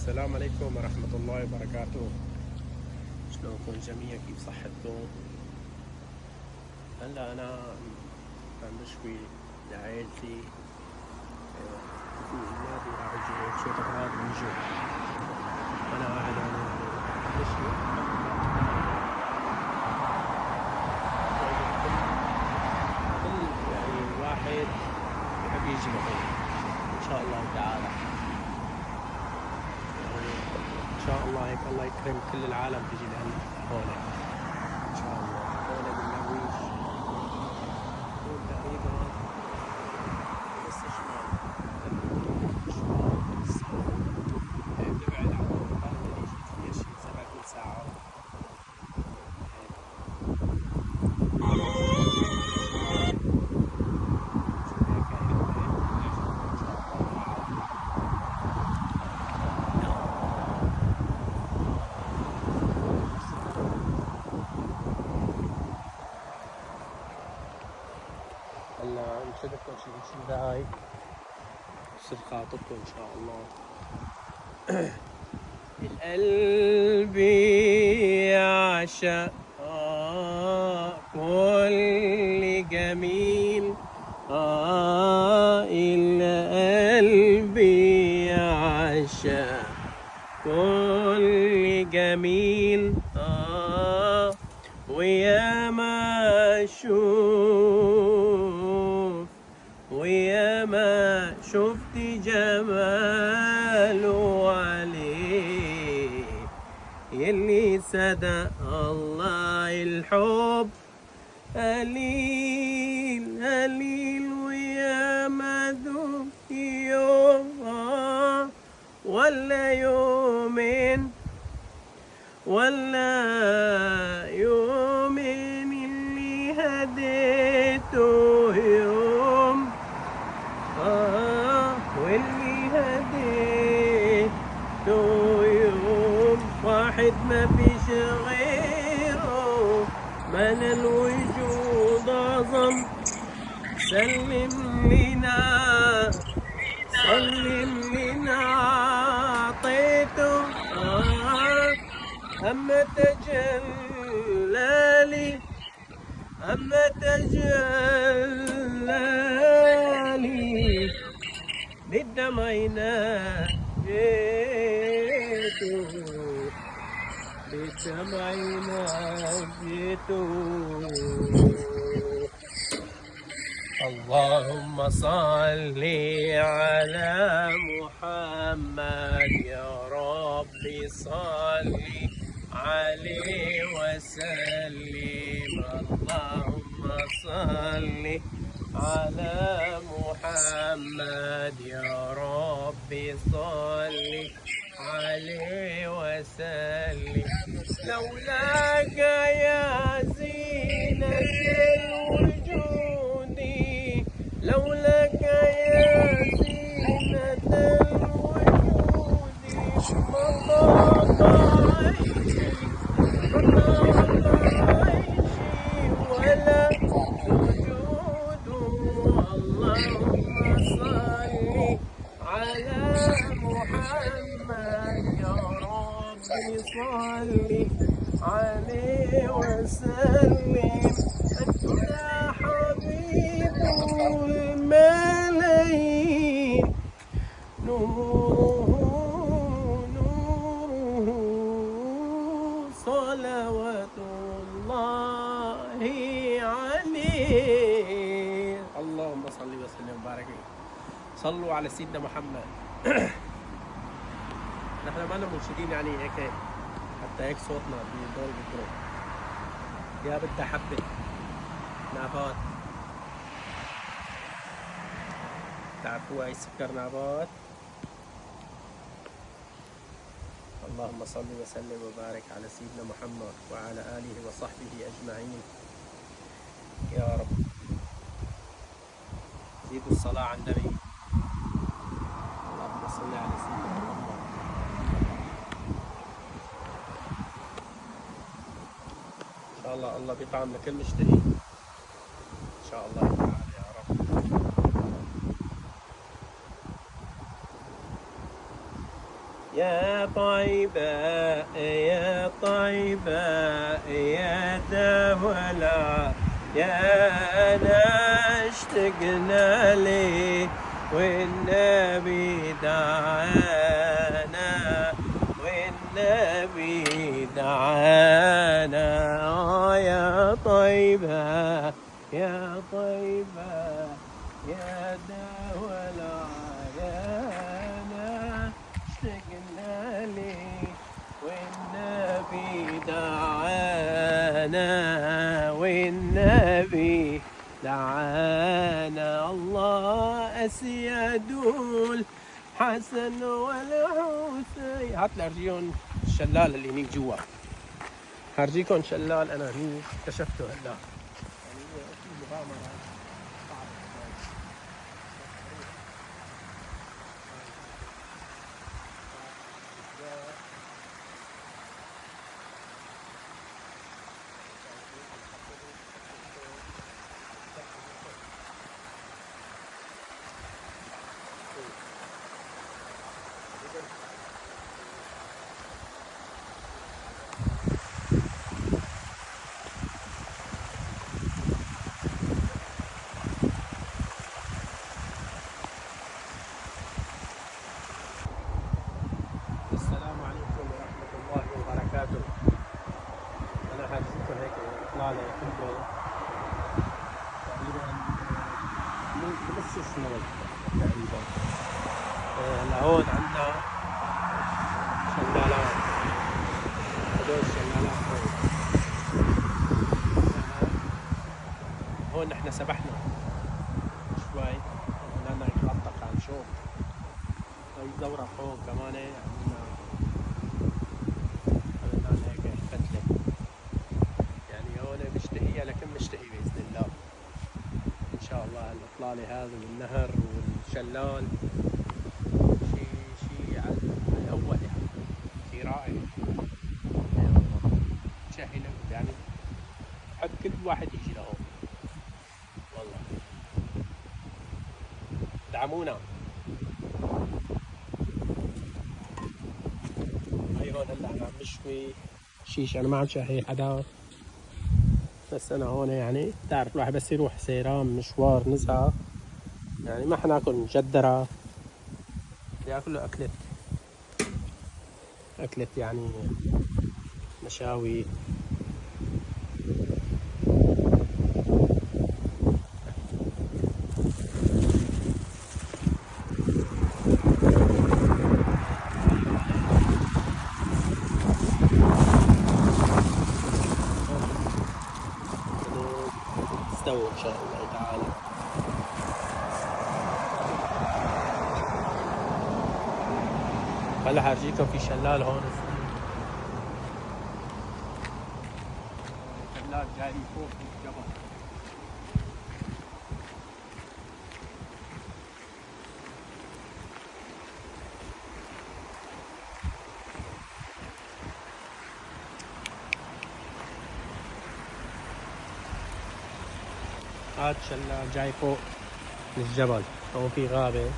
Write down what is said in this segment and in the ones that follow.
السلام عليكم ورحمة الله وبركاته. شلونكم جميع؟ كيف صحتكم؟ هلا أنا عم بشوي لعائلتي في النادي، راح أجي هيك شوية أغراض ويجوا. أنا قاعد أنا بشوي. كل يعني واحد بحب يجي معي إن شاء الله تعالى. ان شاء الله هيك الله يكرم كل العالم تجي لهنا هون ان شاء الله. هون بالنرويج، هون تقريبا بس شمال هيك ببعد عن المكان اللي جيت فيه شي 7 ساعات هلا نشدكم شي 10 دقايق بصير خاطبكم ان شاء الله. القلب يعشق كل جميل، القلب يعشق كل جميل، ويا ما شوف ويا ما شفت جماله عليه، يلي صدق الله الحب قليل قليل، ويا ما ذوق يوم ولا يومين ولا يومين، اللي هديته يوم واللي هديته يوم واحد ما فيش غيره، من الوجود أعظم. سلم لنا أعطيته أما تجلالي أما تجلالي بالدمع ناجيته، بالدمع ناجيته. اللهم صل على محمد يا رب، صل عليه وسلم. اللهم صل على محمد يا رب، صل عليه وسلم. لولاك يا زينة الوجود، لولاك يا زينة الوجود، ما ضاق عيشي ولا وجود. اللهم صل على محمد يا رب، صل عليه وسلم. أنت حبيب الملايين، نوره صلوات الله عليه. اللهم صل وسلم وبارك. صلوا على سيدنا محمد. نحن ما لنا منشدين يعني هيك، حتى هيك صوتنا بدور بكره. يا بدها حبة نبات، تعرفوا هاي سكر نبات. اللهم صل وسلم وبارك على سيدنا محمد وعلى آله وصحبه أجمعين يا رب. زيدوا الصلاة على النبي. اللهم صل على سيدنا محمد. إن شاء الله الله بيطعم لكل مشتري إن شاء الله تعالى يا رب. يا طيبة يا طيبة يا دولة يا أنا اشتقنا لي والنبي دعانا والنبي دعانا يا طيبة يا طيبة يا دولة يا أنا اشتقنا لي والنبي دعانا والنبي دعانا الله أسياد الحسن والحسين. هات لي أرجيكم الشلال اللي هنيك جوا، هرجيكم شلال أنا هنيك اكتشفته هلا، يعني في مغامرة السلام عليكم ورحمة الله وبركاته. أنا هرجيكم هيك إطلالة حلوة تقريبا بنص السنة تقريبا. لهون عندنا شلالات، هدول الشلالات هون نحن سبحنا شوي، عملنا نتلطق عن شوق دورة فوق كمان، عملنا هيك فتلة، يعني هون مشتهية لكن مشتهي بإذن الله إن شاء الله. الإطلالة هذا والنهر والشلال شي على الأول، يعني شي رائع تشهي يعني بحب كل واحد يجي لهون والله. دعمونا. هاي هون هلا أنا عم بشوي شيش، أنا ما عم شهي حدا، بس أنا هون يعني بتعرف الواحد بس يروح سيران مشوار نزهة، يعني ما حناكل مجدرة، ياكل له أكلة يعني مشاوي. استووا إن شاء الله تعالى. هلا حرجيكم في شلال هون، شلال جاي من فوق الجبل. هاد شلال جاي فوق من الجبل، هون في غابة،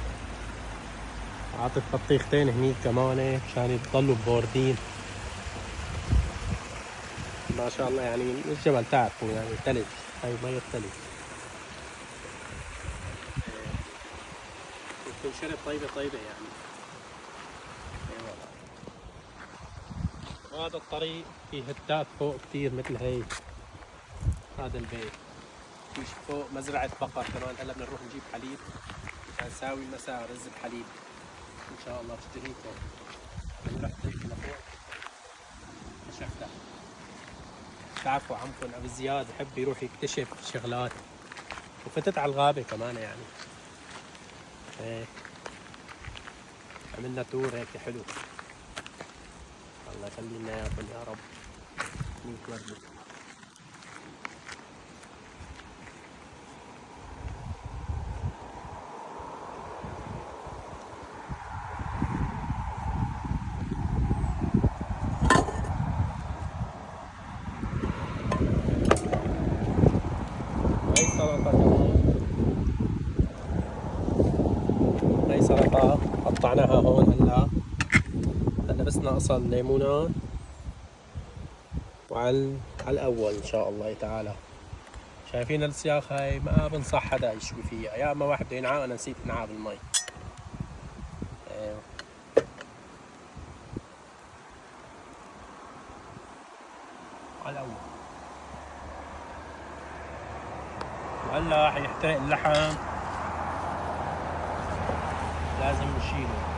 عاطت بطيختين هنيك كمان مشان يضلوا بوردين ما شاء الله. يعني الجبل تعرفوا يعني ثلج، هاي مية ثلج، بتنشرب طيبة طيبة يعني. وهذا الطريق فيه هتات فوق كتير مثل هي، هذا البيت في فوق مزرعة بقر كمان. هلا بدنا نروح نجيب حليب عشان نساوي المساء رز بحليب إن شاء الله تشتهيكم. أنا رحت هيك لفوق اكتشفتها. بتعرفوا عمكم أبو زياد بحب يروح يكتشف شغلات، وفتت على الغابة كمان يعني. هيك عملنا تور هيك حلو، الله يخلي لنا اياكم يا رب. نتوردوا هاي سلطة قطعناها هون هلا بس ناقصة الليمونات وعلى الأول إن شاء الله تعالى. شايفين السياخ هاي ما بنصح حدا يشوي فيها، يا اما واحد بده ينعى. انا نسيت انعى بالمي. ايوه على الاول. وهلا حيحترق اللحم، لازم نشيله.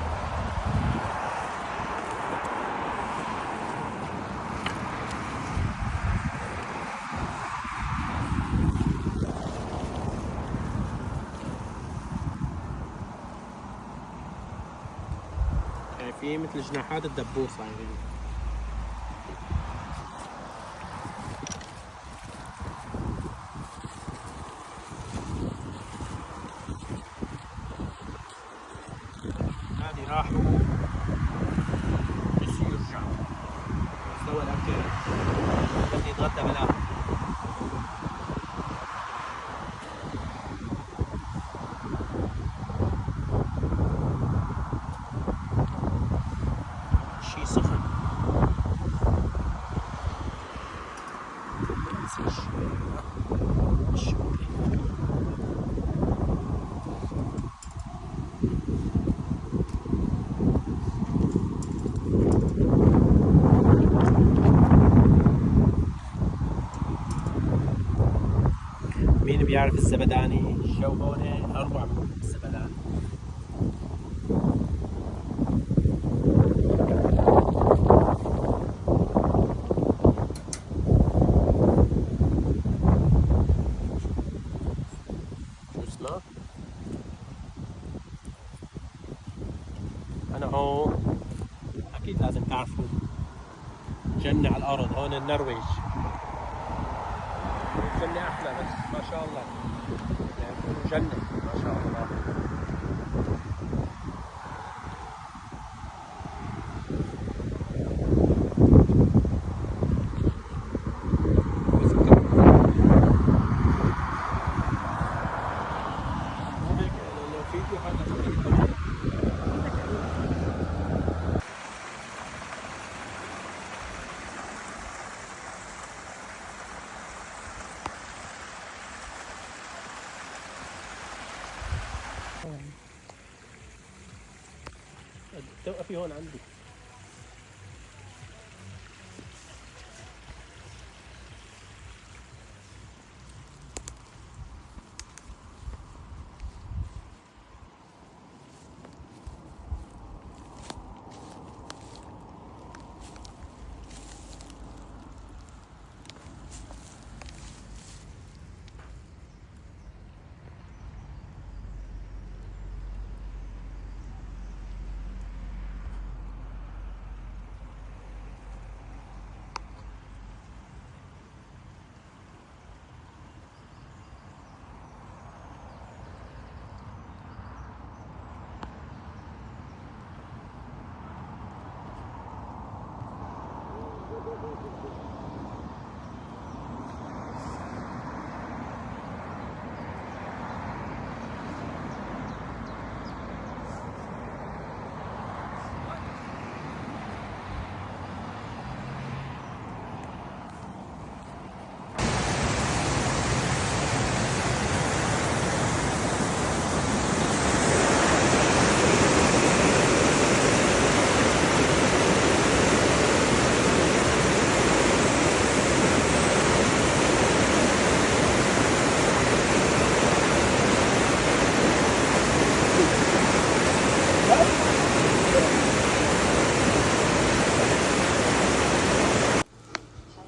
في مثل جناحات الدبوس يعني. هذه راحوا بس يرجعوا. استوى الاكل بدي يتغدى بلا. شي سخن. مين بيعرف الزبداني؟ الجو هون أروع من الزبداني. شو اسمه؟ أنا هون أكيد لازم تعرفوا جنة على الأرض. هون النرويج. الجنة أحلى بس ما شاء الله يعني جنة ما شاء الله. توقفي هون عندي.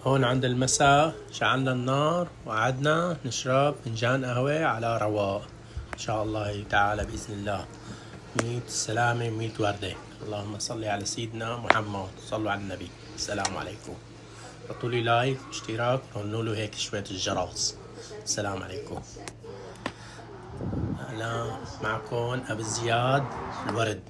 هون عند المساء شعلنا النار وقعدنا نشرب فنجان قهوة على رواق إن شاء الله تعالى بإذن الله. 100 سلامة 100 وردة. اللهم صل على سيدنا محمد. صلوا على النبي. السلام عليكم. حطوا لي لايك واشتراك ورنوا له هيك شوية الجرس. السلام عليكم. أنا معكم أبو زياد الورد.